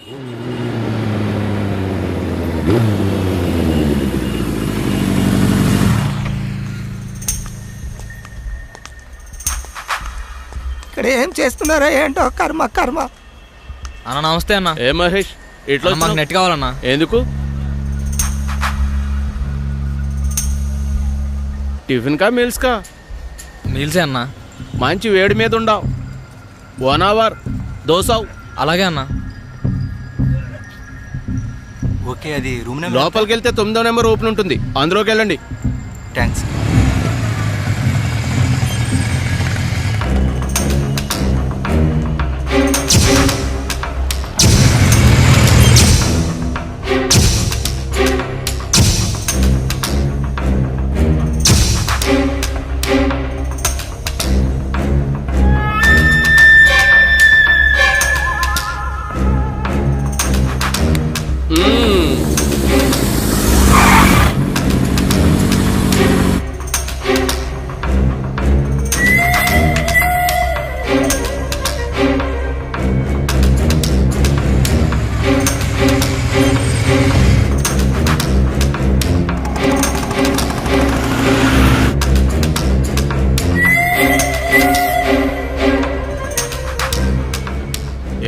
ఇక్కడ ఏం చేస్తున్నారో ఏంటో కర్మ కర్మ. అన్న నమస్తే అన్న. ఏ మహేష్ ఇట్లా మాకు నెట్ కావాలన్నా. ఎందుకు? టిఫిన్ కా మీల్స్ కా? మీల్సే అన్న. మంచి వేడి మీద ఉండవు. 1 అవర్ దోసవు. అలాగే అన్న. ఓకే, అది రూమ్ నెంబర్. లోపలికి వెళ్తే 9వ నెంబర్ ఓపెన్ ఉంటుంది, అందులోకి వెళ్ళండి. థ్యాంక్స్.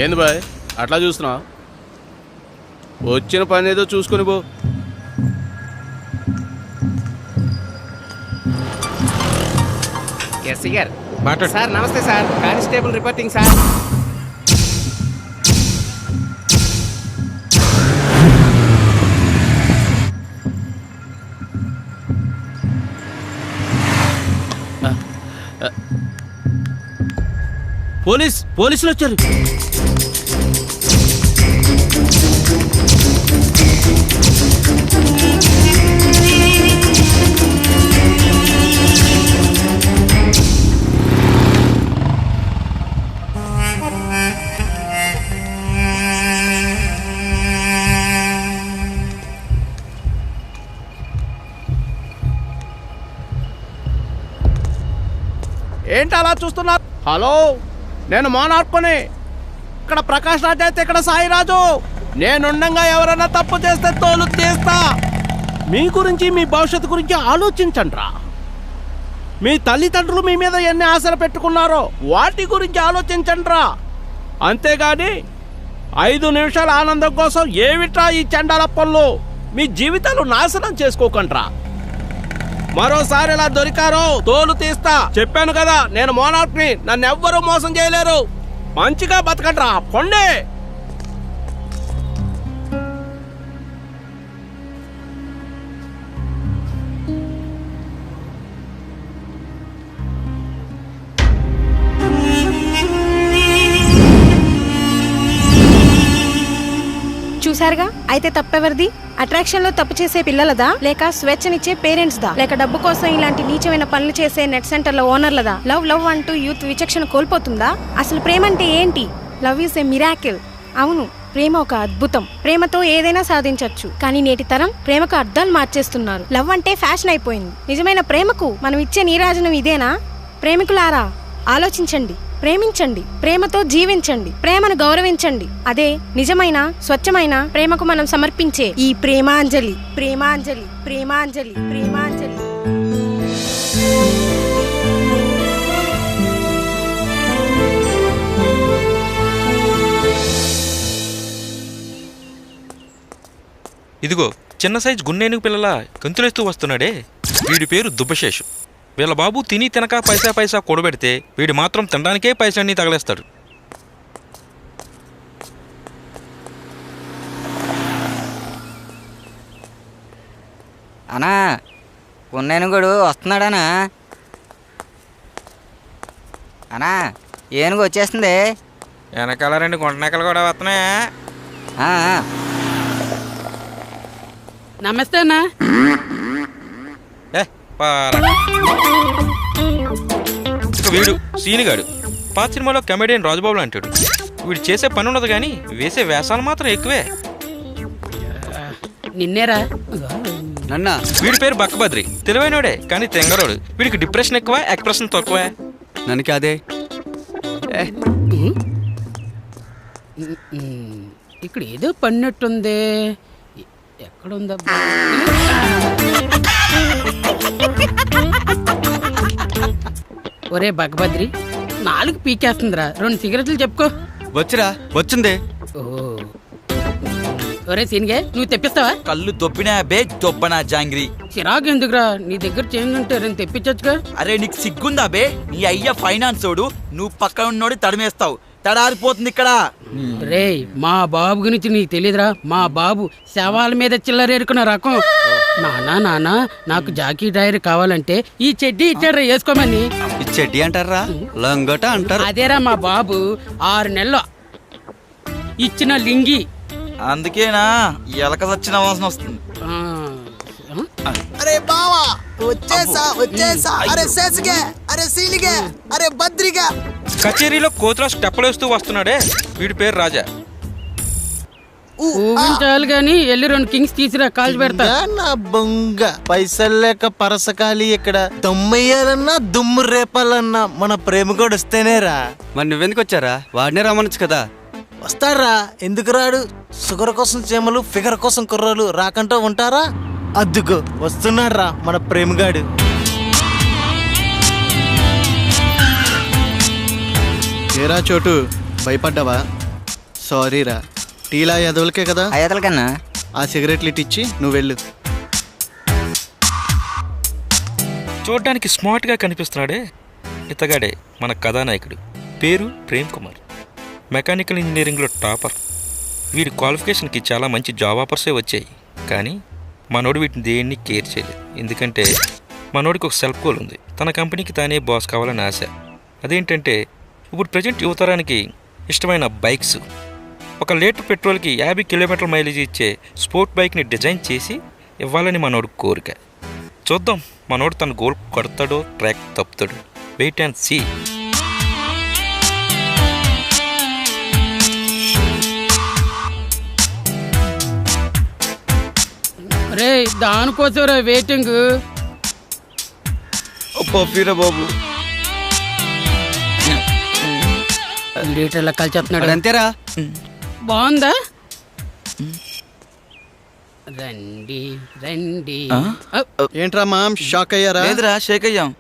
ఏంది బాయ్ అట్లా చూస్తున్నావు? వచ్చిన పని ఏదో చూసుకొని పో. ఎస్సీ గారు సార్ నమస్తే సార్. Constable reporting sir. పోలీసులు వచ్చారు. ఏంటి అలా చూస్తున్నారు? హలో, నేను మోనార్కోని. ఇక్కడ ప్రకాష్ రాజ్ అయితే ఇక్కడ సాయిరాజు. నేనుండగా ఎవరైనా తప్పు చేస్తే తోలు తీస్తా. మీ గురించి మీ భవిష్యత్తు గురించి ఆలోచించండిరా. మీ తల్లిదండ్రులు మీ మీద ఎన్ని ఆశలు పెట్టుకున్నారో వాటి గురించి ఆలోచించండిరా. అంతేగాని 5 నిమిషాల ఆనందం కోసం ఏమిట్రా ఈ చండాల పనులు? మీ జీవితాలు నాశనం చేసుకోకండ్రా. మరోసారి ఇలా దొరికారో తోలు తీస్తా. చెప్పాను కదా నేను మోనార్క్ని, నన్ను ఎవ్వరూ మోసం చేయలేరు. మంచిగా బతకండ్రా, పొండే. చూసారుగా, అయితే తప్పెవరిది? అట్రాక్షన్ లో తప్పు చేసే పిల్లలదా, లేక స్వేచ్ఛనిచ్చే పేరెంట్స్ దా, లేక డబ్బు కోసం ఇలాంటి నీచమైన పనులు చేసే నెట్ సెంటర్ల ఓనర్లదా? లవ్ లవ్ అంటూ యూత్ విచక్షణ కోల్పోతుందా? అసలు ప్రేమ అంటే ఏంటి? Love is a miracle. అవును, ప్రేమ ఒక అద్భుతం. ప్రేమతో ఏదైనా సాధించవచ్చు. కానీ నేటి తరం ప్రేమకు అర్థాలు మార్చేస్తున్నారు. లవ్ అంటే ఫ్యాషన్ అయిపోయింది. నిజమైన ప్రేమకు మనం ఇచ్చే నీరాజనం ఇదేనా? ప్రేమికులారా ఆలోచించండి, ప్రేమించండి, ప్రేమతో జీవించండి, ప్రేమను గౌరవించండి. అదే నిజమైన స్వచ్ఛమైన ప్రేమకు మనం సమర్పించే ఈ ప్రేమాంజలి. ప్రేమాంజలి, ప్రేమాంజలి, ప్రేమాంజలి. ఇదిగో చిన్న సైజు గున్నేనుగు పిల్లల గంతులేస్తూ వస్తున్నాడే, వీడి పేరు దుబ్బశేషు. వీళ్ళ బాబు తిని తినక పైసా పైసా కూడబెడితే వీడు మాత్రం తినడానికే పైసలన్నీ తగలేస్తాడు. అనా ఉన్నేనుగుడు వస్తున్నాడనా? అనా ఏనుగు వచ్చేస్తుంది. వెనకాల 2 గుంటనెక్కలు కూడా వస్తున్నాయా? నమస్తే అన్నా. వీడు సీనిగాడు. పాత సినిమాలో కమెడియన్ రాజుబాబులు అంటాడు. వీడు చేసే పని ఉండదు కానీ వేసే వేషాలు మాత్రం ఎక్కువే. నిన్నేరా నన్నా? వీడి పేరు బక్కబద్రి. తెలివైనోడే కానీ తెంగరోడు. వీడికి డిప్రెషన్ ఎక్కువ, ఎక్స్ప్రెషన్ తక్కువ. నన్ను కాదే. ఇక్కడ ఏదో పన్నట్టుంది. ఎక్కడుందబ్బా? ఒరే భగభద్రి, 4 పీకేస్తుందిరా. 2 సిగరెట్లు చెప్పుకో. వచ్చిరా వచ్చింది. ఓ ఒరే సీన్గే, నువ్వు తెప్పిస్తావా? కళ్ళు దొబ్బినా బే దొబ్బనా జాంగ్రీ. చిరాకు ఎందుకురా? నీ దగ్గర చేంజ్ ఉంటే నేను తెప్పించచ్చుగా. అరే నీకు సిగ్గుందా బే? నీ అయ్య ఫైనాన్స్ ఓడు, నువ్వు పక్కన ఉన్నోడి తడిమేస్తావు. తడారిపోతుంది ఇక్కడ. రే మా బాబు గురించి నీకు తెలీదురా? మా బాబు శవాల మీద చిల్లరేరుకున్న రకం. నానా నాకు జాకీ టైర్ కావాలంటే ఈ చెడ్డీ ఇచ్చాడ్రా వేసుకోమని. ఈ చెడ్డీ అంటారా? లంగట అంటారు. అదేరా మా బాబు 6 నెలలు ఇచ్చిన లింగి. అందుకేనా ఎలక సచ్చిన వాసన వస్తుంది. అరే బావా వచ్చేసా. అరే శేషిగే, అరే సీనిగే, అరే బద్రిగా. కచేరీలో కోతుల స్టెప్పులేస్తూ వస్తున్నాడే, వీడి పేరు రాజా. ఊహించాలి గాని వెళ్ళి 2 కింగ్స్ తీసిరా, కాల్చి పెడతా. నా బొంగ పైసలు లేక పరసకాలి. ఇక్కడ దమ్మయ్యాలన్నా దుమ్ము రేపాలన్నా మన ప్రేమ కూడా వస్తేనేరా. మరి నువ్వెందుకు వచ్చారా? వాడినే రమ్మనొచ్చు కదా. వస్తారా? ఎందుకు రాడు? షుగర్ కోసం చీమలు, ఫిగర్ కోసం కుర్రాలు రాకంటూ ఉంటారా? అద్దుకో వస్తున్నాడ్రా మన ప్రేమగాడు. ఏరా చోటు, భయపడ్డావా? సారీరా. టీలా ఎదవలకే కదా. అయ్యతలకన్నా ఆ సిగరెట్లు ఇట్టిచ్చి నువ్వు వెళ్ళు. చూడ్డానికి స్మార్ట్గా కనిపిస్తున్నాడే, ఇతగాడే మన కథానాయకుడు. పేరు ప్రేమ్ కుమార్. మెకానికల్ ఇంజనీరింగ్లో టాపర్. వీడి క్వాలిఫికేషన్కి చాలా మంచి జాబ్ ఆఫర్సే వచ్చాయి. కానీ మనోడు వీటిని దేన్ని కేర్ చేయలేదు. ఎందుకంటే మనోడికి ఒక సెల్ఫ్ గోల్ ఉంది. తన కంపెనీకి తానే బాస్ కావాలని ఆశ. అదేంటంటే ఇప్పుడు ప్రజెంట్ యువతరానికి ఇష్టమైన బైక్స్. 1 లీటర్ పెట్రోల్కి 50 కిలోమీటర్ల మైలేజ్ ఇచ్చే స్పోర్ట్ బైక్ని డిజైన్ చేసి ఇవ్వాలని మనోడు కోరిక. చూద్దాం మనోడు తన గోల్ కొడతాడో ట్రాక్ తప్పుతాడో. Wait and see. రే దానికోసరా వెయిటింగ్. పఫీరా బాబు. లీటర్ల కలిచేస్తున్నాడు. అంతేరా. బాగుందా? రండి రండి. ఏంట్రా మామ్, షాక్ అయ్యారా? లేదురా, షేక్ అయ్యాం.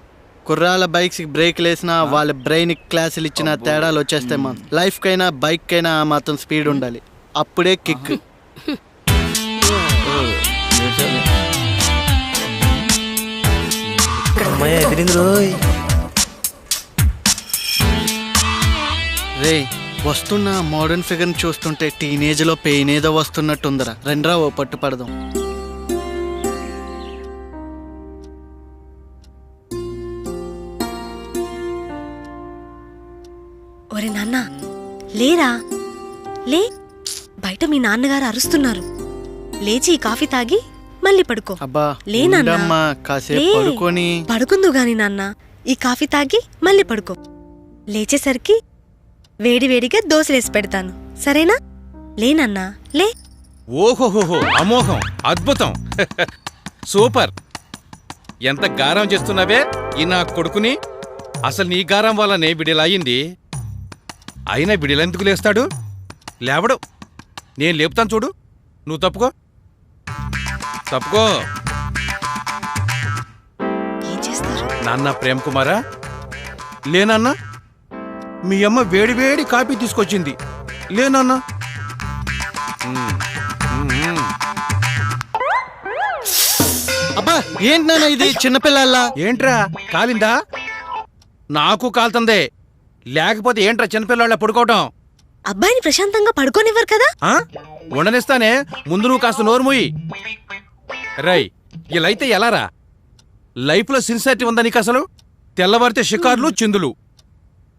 కుర్రాల బైక్స్ బ్రేక్ లేసినా వాళ్ళ బ్రెయిన్ క్లాసులు ఇచ్చిన తేడాలు వచ్చేస్తాయి మా. లైఫ్ కైనా బైక్ కైనా ఆ మాత్రం స్పీడ్ ఉండాలి, అప్పుడే కిక్. రే వస్తున్న మోడర్న్ ఫిగర్ చూస్తుంటే టీనేజ్ లో పెయిన్ ఏదో వస్తున్నట్టుందరా. రెండ్రా ఓ పట్టు పడదాం. ఒరే నాన్న లేరా, లే. బయట మీ నాన్నగారు అరుస్తున్నారు. లేచి ఈ కాఫీ తాగి మళ్ళీ పడుకో. అబ్బా లే నాన్న, ఉండమ్మా, కాసేపు లే. పడుకొని. పడుకుందు గాని నాన్న, ఈ కాఫీ తాగి మళ్ళీ పడుకో. లేచేసరికి వేడివేడిగా దోశలేసి పెడతాను, సరేనా? లేనన్నా లే. ఓహోహోహో, అమోఘం, అద్భుతం, సూపర్. ఎంత గారం చేస్తున్నావే ఈ నా కొడుకుని. అసలు నీ గారం వల్లనే బిడిలా అయింది. అయినా బిడిలెందుకు లేస్తాడు? లేవడు. నేను లేపుతాను చూడు. నువ్వు తప్పుకో, తప్పుకో. ఏం చేస్తారు? నాన్న ప్రేమ్ కుమారా, లేనన్నా మీ అమ్మ వేడి వేడి కాఫీ తీసుకొచ్చింది. లేనన్నా. అబ్బా ఏంటి నాన్న ఇది చిన్నపిల్లల్లా? ఏంట్రా కాలిందా? నాకు కాలుతుందే. లేకపోతే ఏంట్రా చిన్నపిల్లాళ్ళ పడుకోవటం? అబ్బాయిని ప్రశాంతంగా పడుకోనివ్వరు కదా. ఉండనిస్తానే, ముందు నువ్వు కాస్త నోరు మూయి. రై, ఇలా అయితే ఎలారా? లైఫ్లో సిన్సియారిటీ ఉందా నీకు అసలు? తెల్లవారితే షికార్లు చిందులు.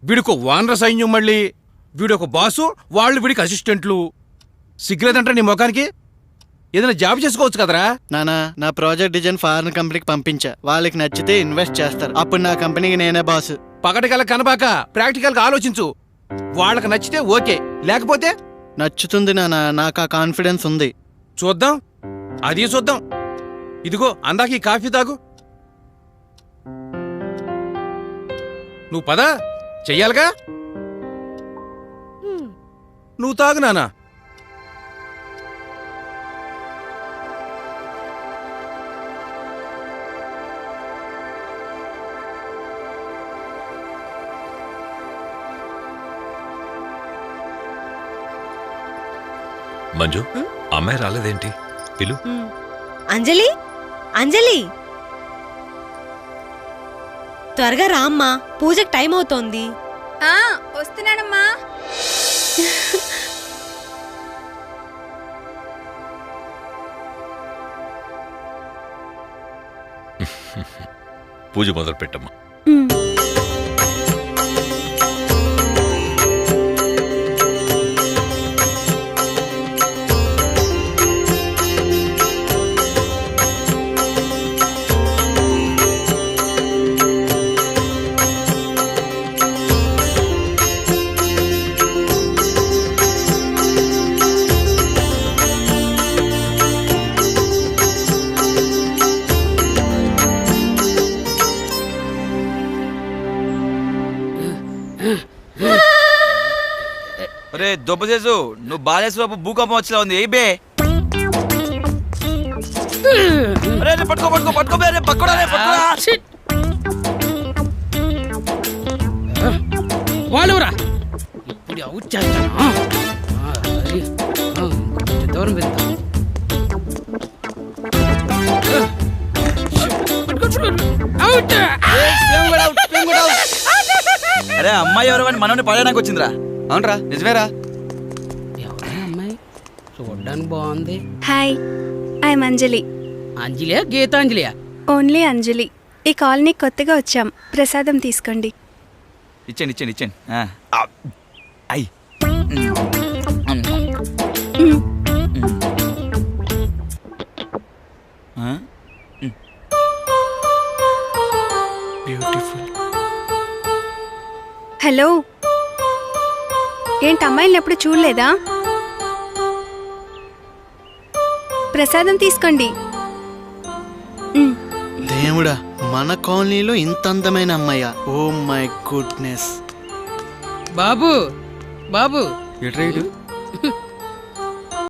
వీడికి వానర సైన్యం, మళ్ళీ వీడొక బాసు, వాళ్ళు వీడికి అసిస్టెంట్లు. సిగ్గులేదంటే నీ ముఖానికి? ఏదైనా జాబ్ చేసుకోవచ్చు కదరా? నానా, నా ప్రాజెక్ట్ డిజైన్ ఫారెన్ కంపెనీకి పంపించా. వాళ్ళకి నచ్చితే ఇన్వెస్ట్ చేస్తారు. అప్పుడు నా కంపెనీకి నేనే బాసు. పగటికల్లా కనబాక ప్రాక్టికల్ గా ఆలోచించు. వాళ్ళకి నచ్చితే ఓకే, లేకపోతే నచ్చుతుంది నానా, నాకు ఆ కాన్ఫిడెన్స్ ఉంది. చూద్దాం, అది చూద్దాం. ఇదిగో అందాక ఈ కాఫీ తాగు. నువ్వు పద, చెయ్యాలిగా. నువ్వు తాగు నానా. మంజు అమ్మాయి రాలేదేంటి? పిలు. అంజలి అంజలి త్వరగా రా అమ్మా, పూజకి టైం అవుతోంది. వస్తున్నానమ్మా. పూజ మొదలు పెట్టమ్మా. అరే దొబ్బసేసు, నువ్వు బాలేశ్వరపు భూకంపం వచ్చేలా ఉంది. ఏ బే అరే పట్టుకో పట్టుకో పట్టుకో బే, అరే పట్టుకోరా, అరే పట్టుకోరా. వాళ్ళురా ఇప్పుడు అవుట్ చేస్తాను. దూరం వెళ్తాం. అరే అమ్మాయి ఎవరు అని మనల్ని పడడానికి వచ్చిందిరా. అవునరా, నిజమేరా. ఎవరా అమ్మాయి? చూడ్డానికి బాగుంది. Hi, I'm Anjali. అంజలియా గీతాంజలియా? ఓన్లీ అంజలి. ఈ కాలనీ కొత్తగా వచ్చాం, ప్రసాదం తీసుకోండి. ఇచ్చేయండి ఇచ్చేయండి ఇచ్చేయండి. అయ్యి హలో, ఏంటి అమ్మాయిని ఎప్పుడు చూడలేదా? ప్రసాదం తీసుకోండి. దేవుడా, మన కాలనీలో ఇంత అందమైన అమ్మాయ! Oh my goodness. బాబు బాబు ఎట్రా ఇటు?